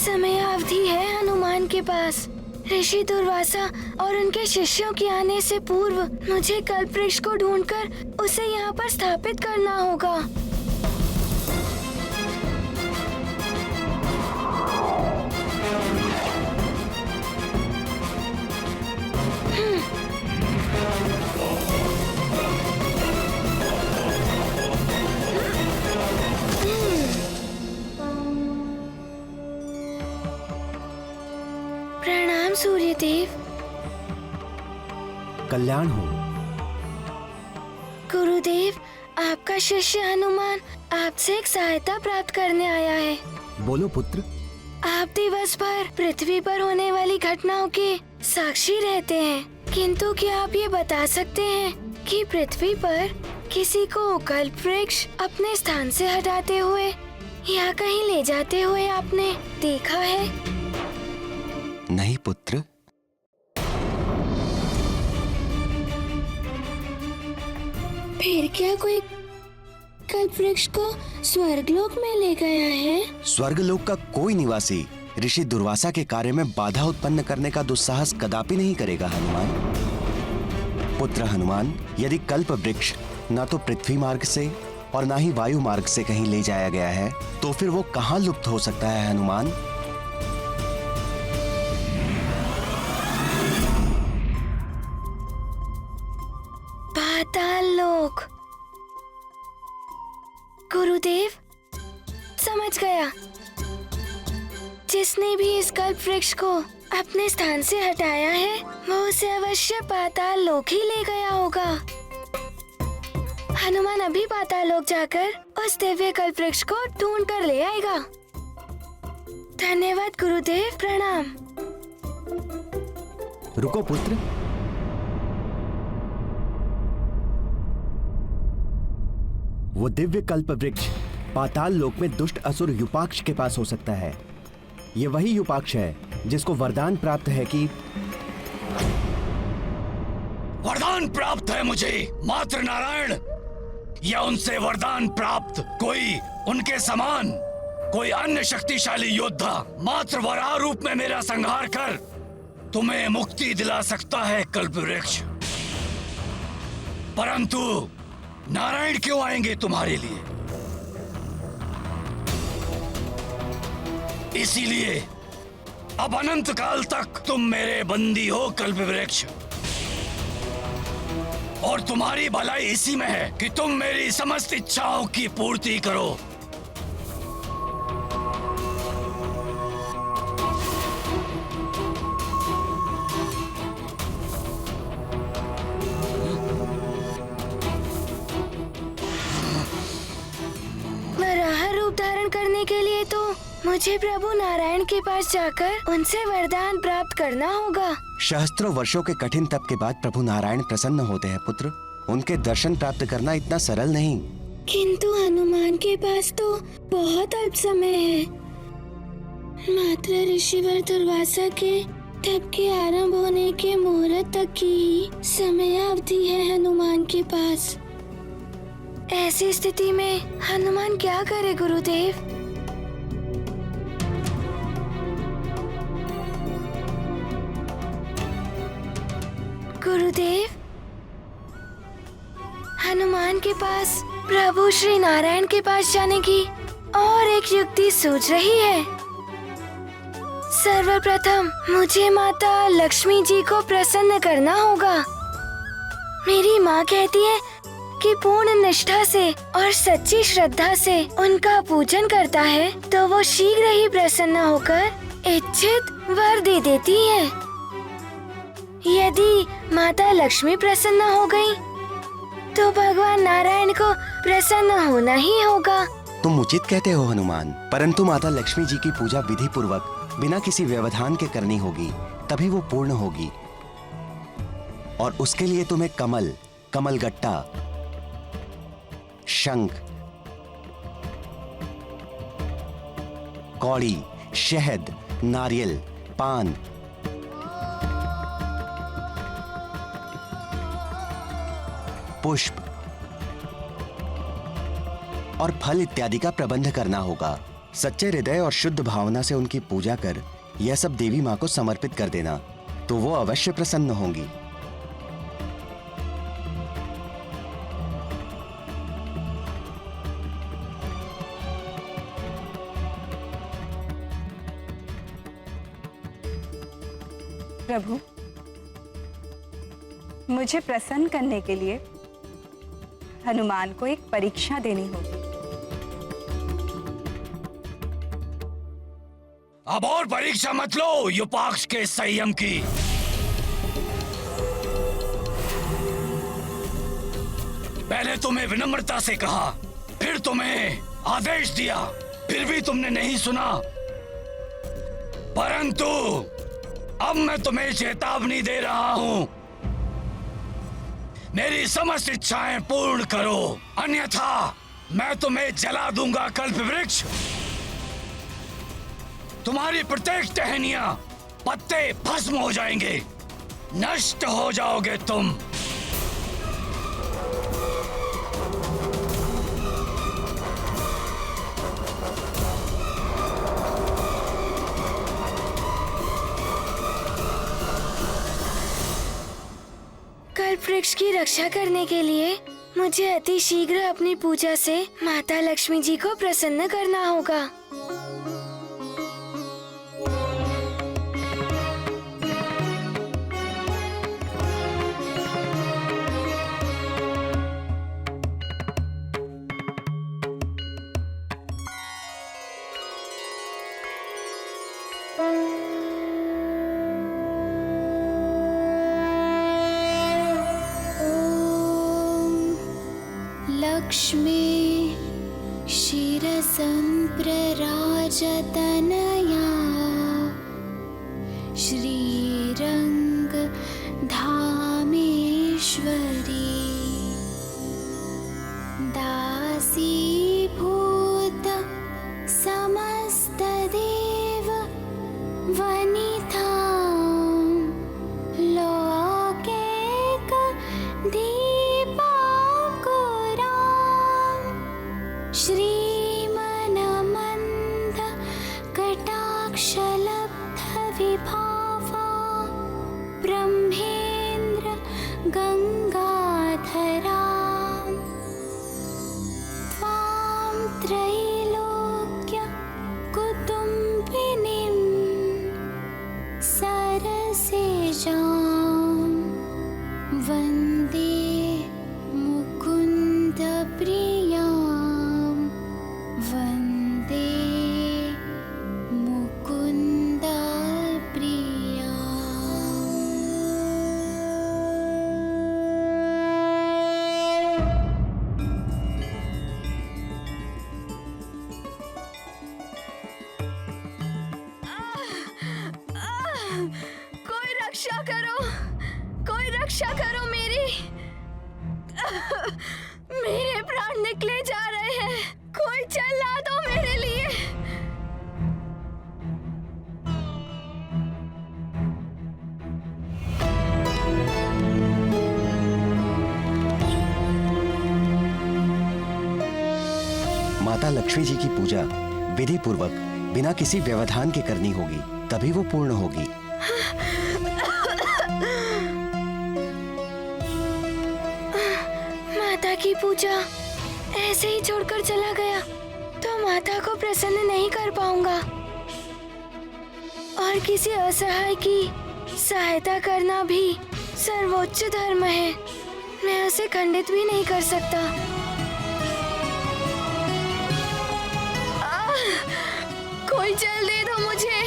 समयावधि है हनुमान के पास। ऋषि दुर्वासा और उनके शिष्यों के आने से पूर्व मुझे कल्पवृक्ष को ढूंढकर उसे यहाँ पर स्थापित करना होगा। प्रणाम सूर्यदेव। कल्याण हो। गुरुदेव, आपका शिष्य हनुमान आपसे एक सहायता प्राप्त करने आया है। बोलो पुत्र। आप दिवस भर पृथ्वी पर होने वाली घटनाओं के साक्षी रहते हैं, किंतु क्या आप ये बता सकते हैं कि पृथ्वी पर किसी को कल्पवृक्ष अपने स्थान से हटाते हुए या कहीं ले जाते हुए आपने देखा है? नहीं पुत्र। फिर क्या कोई कल्पवृक्ष को स्वर्गलोक में ले गया है? स्वर्गलोक का कोई निवासी ऋषि दुर्वासा के कार्य में बाधा उत्पन्न करने का दुस्साहस कदापि नहीं करेगा हनुमान। पुत्र हनुमान, यदि कल्प वृक्ष न तो पृथ्वी मार्ग से और न ही वायु मार्ग से कहीं ले जाया गया है, तो फिर वो कहाँ लुप्त हो सकता है हनुमान? पाताल लोक। गुरुदेव, समझ गया। जिसने भी इस कल्पवृक्ष को अपने स्थान से हटाया है वो उसे अवश्य पाताल लोक ही ले गया होगा। हनुमान अभी पाताल लोक जाकर उस दिव्य कल्पवृक्ष को ढूंढ कर ले आएगा। धन्यवाद गुरुदेव, प्रणाम। रुको पुत्र। वो दिव्य कल्प वृक्ष पाताल लोक में दुष्ट असुर युपाक्ष के पास हो सकता है। ये वही युपाक्ष है जिसको वरदान प्राप्त है कि वरदान प्राप्त है मुझे मात्र नारायण, या उनसे वरदान प्राप्त कोई उनके समान कोई अन्य शक्तिशाली योद्धा मात्र वराह रूप में मेरा संहार कर तुम्हें मुक्ति दिला सकता है कल्पवृक्ष। परंतु नारायण क्यों आएंगे तुम्हारे लिए? इसीलिए अब अनंत काल तक तुम मेरे बंदी हो कल्पवृक्ष, और तुम्हारी भलाई इसी में है कि तुम मेरी समस्त इच्छाओं की पूर्ति करो। वराह रूप धारण करने के लिए तो मुझे प्रभु नारायण के पास जाकर उनसे वरदान प्राप्त करना होगा। सहस्त्रों वर्षों के कठिन तप के बाद प्रभु नारायण प्रसन्न होते हैं पुत्र। उनके दर्शन प्राप्त करना इतना सरल नहीं। किंतु हनुमान के पास तो बहुत अल्प समय है। मात्र ऋषिवर दुर्वासा के तप के आरंभ होने के मुहूर्त तक की ही समयावधि है हनुमान के पास। ऐसी स्थिति में हनुमान क्या करे गुरुदेव? गुरुदेव, हनुमान के पास प्रभु श्री नारायण के पास जाने की और एक युक्ति सूझ रही है। सर्वप्रथम मुझे माता लक्ष्मी जी को प्रसन्न करना होगा। मेरी माँ कहती है कि पूर्ण निष्ठा से और सच्ची श्रद्धा से उनका पूजन करता है तो वो शीघ्र ही प्रसन्न होकर इच्छित वर दे देती है। यदि माता लक्ष्मी प्रसन्न हो गई तो भगवान नारायण को प्रसन्न होना ही होगा। तुम उचित कहते हो हनुमान, परंतु माता लक्ष्मी जी की पूजा विधि पूर्वक बिना किसी व्यवधान के करनी होगी, तभी वो पूर्ण होगी। और उसके लिए तुम्हें कमल, कमलगट्टा, शंख, कौड़ी, शहद, नारियल, पान, पुष्प और फल इत्यादि का प्रबंध करना होगा। सच्चे हृदय और शुद्ध भावना से उनकी पूजा कर यह सब देवी माँ को समर्पित कर देना, तो वो अवश्य प्रसन्न होंगी। प्रभु, मुझे प्रसन्न करने के लिए हनुमान को एक परीक्षा देनी होगी। अब और परीक्षा मत लो युपाक्ष के संयम की। पहले तुम्हें विनम्रता से कहा, फिर तुम्हें आदेश दिया, फिर भी तुमने नहीं सुना। परंतु अब मैं तुम्हें चेतावनी दे रहा हूं, मेरी समस्त इच्छाएं पूर्ण करो, अन्यथा मैं तुम्हें जला दूंगा कल्प वृक्ष। तुम्हारी प्रत्येक टहनियां, पत्ते भस्म हो जाएंगे, नष्ट हो जाओगे तुम। कल्प वृक्ष की रक्षा करने के लिए मुझे अति शीघ्र अपनी पूजा से माता लक्ष्मी जी को प्रसन्न करना होगा। लक्ष्मी शिरसंप्रराजतनया श्रीरंग धामेश्वरी दासीभूत समस्तदेव वनिता लोकैक श्रीमनमन्द कटाक्षलब्ध विभावा ब्रह्मेन्द्र गंगाधरा त्वां त्रैलोक्य कुटुम्बिनीं सरसिजां वन्दे मुकुन्द प्रियां वन्दे मुकुन्द प्रिया। कोई रक्षा करो, कोई रक्षा करो मेरी। मेरे प्राण निकले जा रहे हैं, कोई चला दो मेरे लिए। माता लक्ष्मी जी की पूजा विधि पूर्वक बिना किसी व्यवधान के करनी होगी, तभी वो पूर्ण होगी। माता की पूजा ऐसे ही छोड़कर चला गया तो माता को प्रसन्न नहीं कर पाऊंगा, और किसी असहाय की सहायता करना भी सर्वोच्च धर्म है। मैं उसे खंडित भी नहीं कर सकता। कोई जल दे दो मुझे।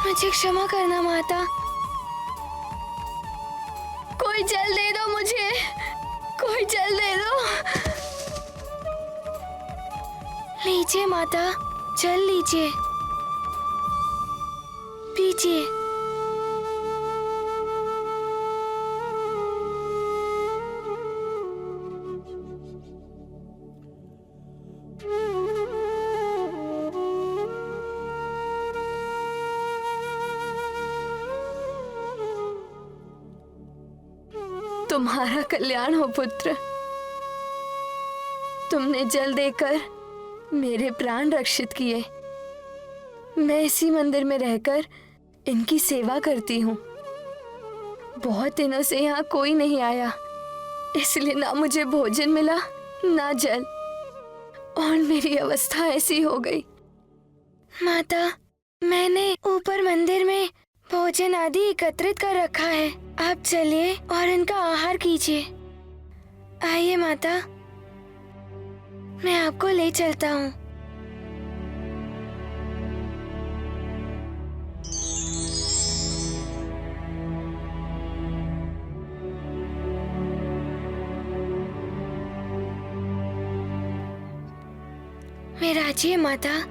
मुझे क्षमा करना माता, कोई जल दे दो मुझे, कोई जल दे दो। लीजिए माता, जल लीजिए, पीजिए। तुम्हारा कल्याण हो पुत्र। तुमने जल देकर मेरे प्राण रक्षित किए। मैं इसी मंदिर में रहकर इनकी सेवा करती हूँ। बहुत दिनों से यहाँ कोई नहीं आया, इसलिए ना मुझे भोजन मिला ना जल, और मेरी अवस्था ऐसी हो गई। माता, मैंने ऊपर मंदिर में भोजन आदि एकत्रित कर रखा है। आप चलिए और इनका आहार कीजिए। आइए माता, मैं आपको ले चलता हूँ। विराजिए माता।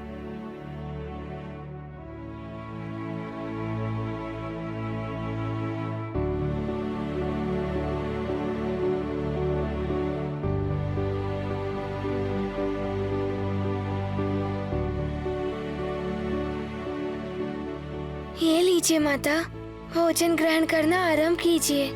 ये लीजिए माता, भोजन ग्रहण करना आरंभ कीजिए।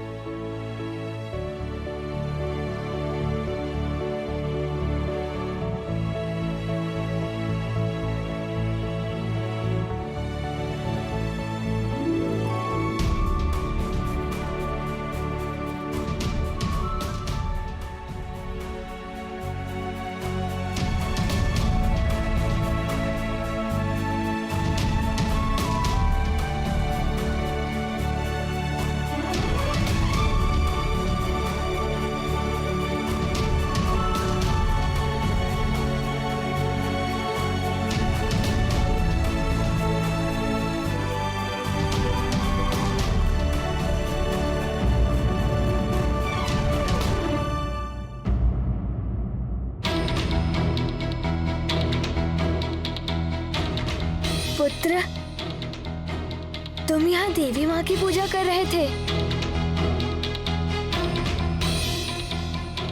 पुत्र, तुम यहाँ देवी माँ की पूजा कर रहे थे।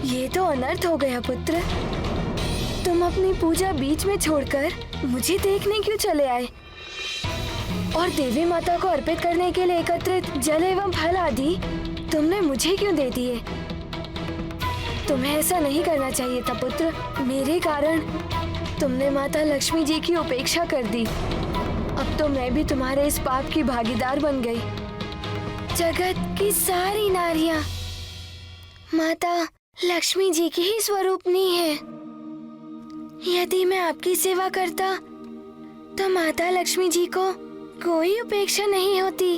ये तो अनर्थ हो गया पुत्र। तुम अपनी पूजा बीच में छोड़कर मुझे देखने क्यों चले आए? और देवी माता को अर्पित करने के लिए एकत्रित जल एवं फल आदि तुमने मुझे क्यों दे दिए? तुम्हें ऐसा नहीं करना चाहिए था पुत्र। मेरे कारण तुमने माता लक्ष्मी जी की उपेक्षा कर दी। अब तो मैं भी तुम्हारे इस पाप की भागीदार बन गई। जगत की सारी नारियां माता लक्ष्मी जी की ही स्वरूपनी है। यदि मैं आपकी सेवा करता तो माता लक्ष्मी जी को कोई उपेक्षा नहीं होती।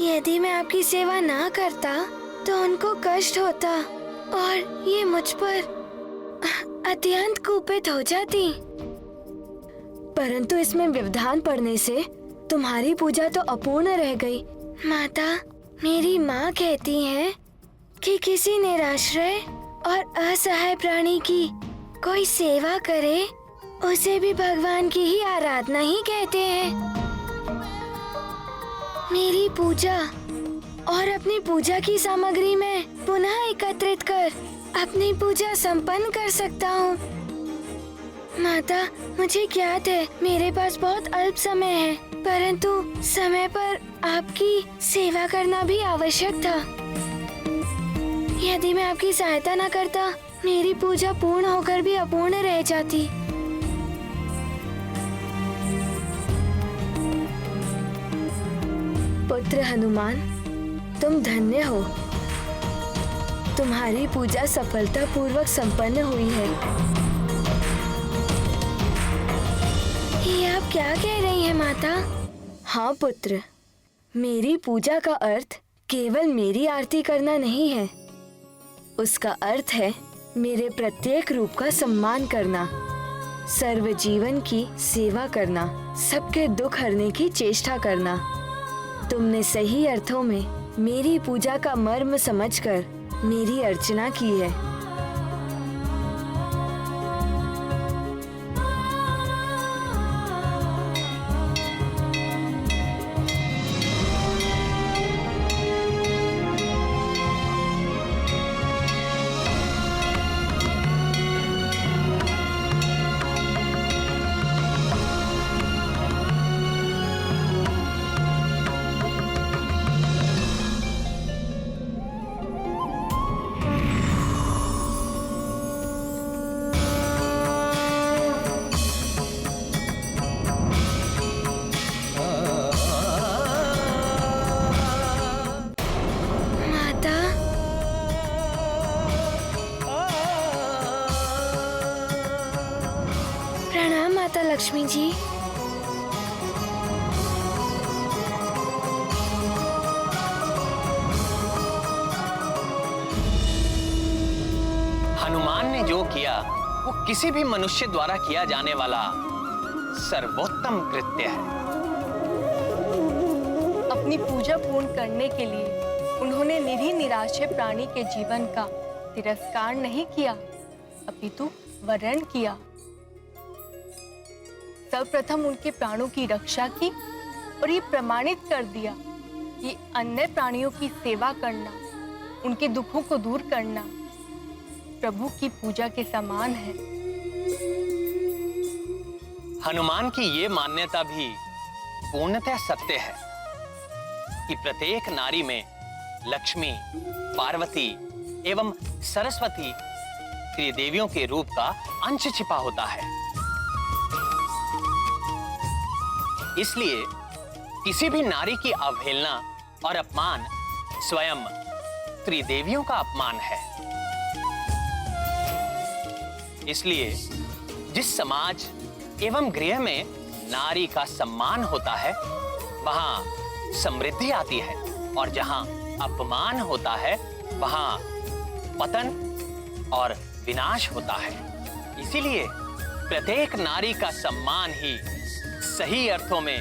यदि मैं आपकी सेवा ना करता तो उनको कष्ट होता और ये मुझ पर अत्यंत कुपित हो जाती। परंतु इसमें व्यवधान पड़ने से तुम्हारी पूजा तो अपूर्ण रह गई। माता, मेरी माँ कहती हैं कि किसी निराश्रय और असहाय प्राणी की कोई सेवा करे उसे भी भगवान की ही आराधना ही कहते हैं। मेरी पूजा और अपनी पूजा की सामग्री में पुनः एकत्रित कर अपनी पूजा संपन्न कर सकता हूँ। माता, मुझे ज्ञात है मेरे पास बहुत अल्प समय है, परंतु समय पर आपकी सेवा करना भी आवश्यक था। यदि मैं आपकी सहायता न करता, मेरी पूजा पूर्ण होकर भी अपूर्ण रह जाती। पुत्र हनुमान, तुम धन्य हो। तुम्हारी पूजा सफलतापूर्वक संपन्न हुई है। ये आप क्या कह रही हैं माता? हाँ पुत्र, मेरी पूजा का अर्थ केवल मेरी आरती करना नहीं है। उसका अर्थ है मेरे प्रत्येक रूप का सम्मान करना, सर्व जीवन की सेवा करना, सबके दुख हरने की चेष्टा करना। तुमने सही अर्थों में मेरी पूजा का मर्म समझकर मेरी अर्चना की है। लक्ष्मी जी। हनुमान ने जो किया वो किसी भी मनुष्य द्वारा किया जाने वाला सर्वोत्तम कृत्य है। अपनी पूजा पूर्ण करने के लिए उन्होंने निरीह निराश्रय प्राणी के जीवन का तिरस्कार नहीं किया, अपितु वरण किया। सर्वप्रथम उनके प्राणों की रक्षा की और ये प्रमाणित कर दिया कि अन्य प्राणियों की सेवा करना, उनके दुखों को दूर करना प्रभु की पूजा के समान है। हनुमान की ये मान्यता भी पूर्णतः सत्य है कि प्रत्येक नारी में लक्ष्मी, पार्वती एवं सरस्वती त्रिदेवियों के रूप का अंश छिपा होता है। इसलिए किसी भी नारी की अवहेलना और अपमान स्वयं त्रिदेवियों का अपमान है। इसलिए जिस समाज एवं गृह में नारी का सम्मान होता है वहां समृद्धि आती है, और जहां अपमान होता है वहां पतन और विनाश होता है। इसीलिए प्रत्येक नारी का सम्मान ही सही अर्थों में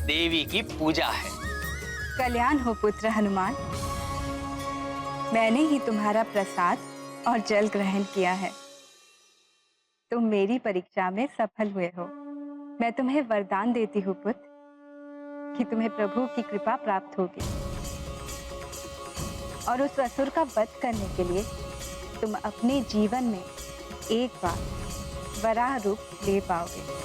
देवी की पूजा है। कल्याण हो पुत्र हनुमान। मैंने ही तुम्हारा प्रसाद और जल ग्रहण किया है। तुम मेरी परीक्षा में सफल हुए हो। मैं तुम्हें वरदान देती हूँ पुत्र कि तुम्हें प्रभु की कृपा प्राप्त होगी और उस असुर का वध करने के लिए तुम अपने जीवन में एक बार वराह रूप ले पाओगे।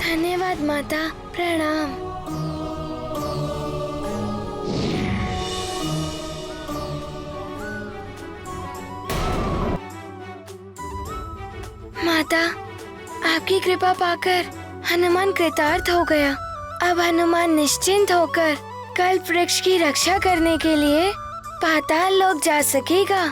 धन्यवाद माता, प्रणाम। माता, आपकी कृपा पाकर हनुमान कृतार्थ हो गया। अब हनुमान निश्चिंत होकर कल्प वृक्ष की रक्षा करने के लिए पाताल लोक जा सकेगा।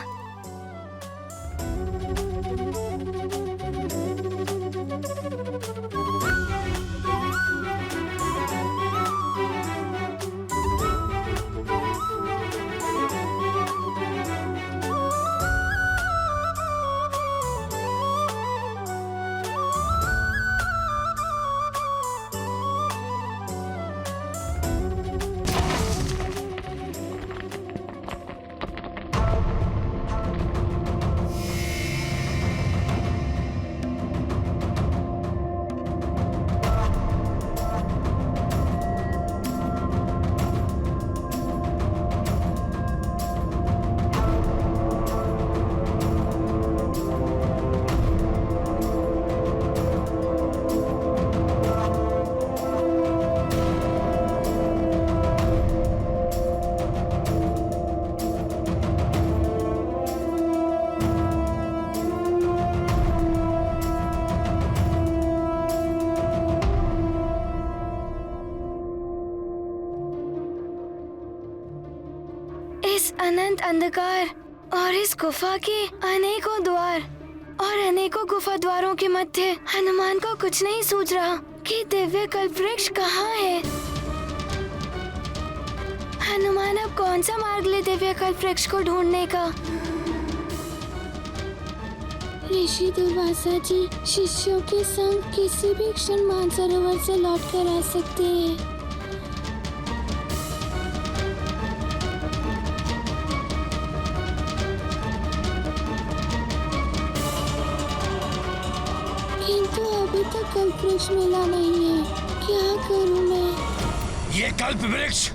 इस अनंत अंधकार और इस गुफा के अनेकों द्वार और अनेकों गुफा द्वारों के मध्य हनुमान को कुछ नहीं सूझ रहा कि दिव्य कल्प वृक्ष कहाँ है। हनुमान अब कौन सा मार्ग ले दिव्य कल्प वृक्ष को ढूंढने का? ऋषि दुर्वासा जी शिष्यों के संग किसी भी क्षण मानसरोवर से लौट कर आ सकते हैं। किंतु अभी तक कल्पवृक्ष मिला नहीं है, क्या करूं मैं? ये कल्प वृक्ष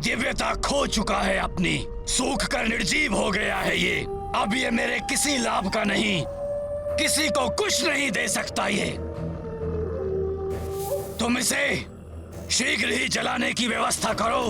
दिव्यता खो चुका है अपनी, सूख कर निर्जीव हो गया है ये। अब ये मेरे किसी लाभ का नहीं, किसी को कुछ नहीं दे सकता ये। तुम इसे शीघ्र ही जलाने की व्यवस्था करो।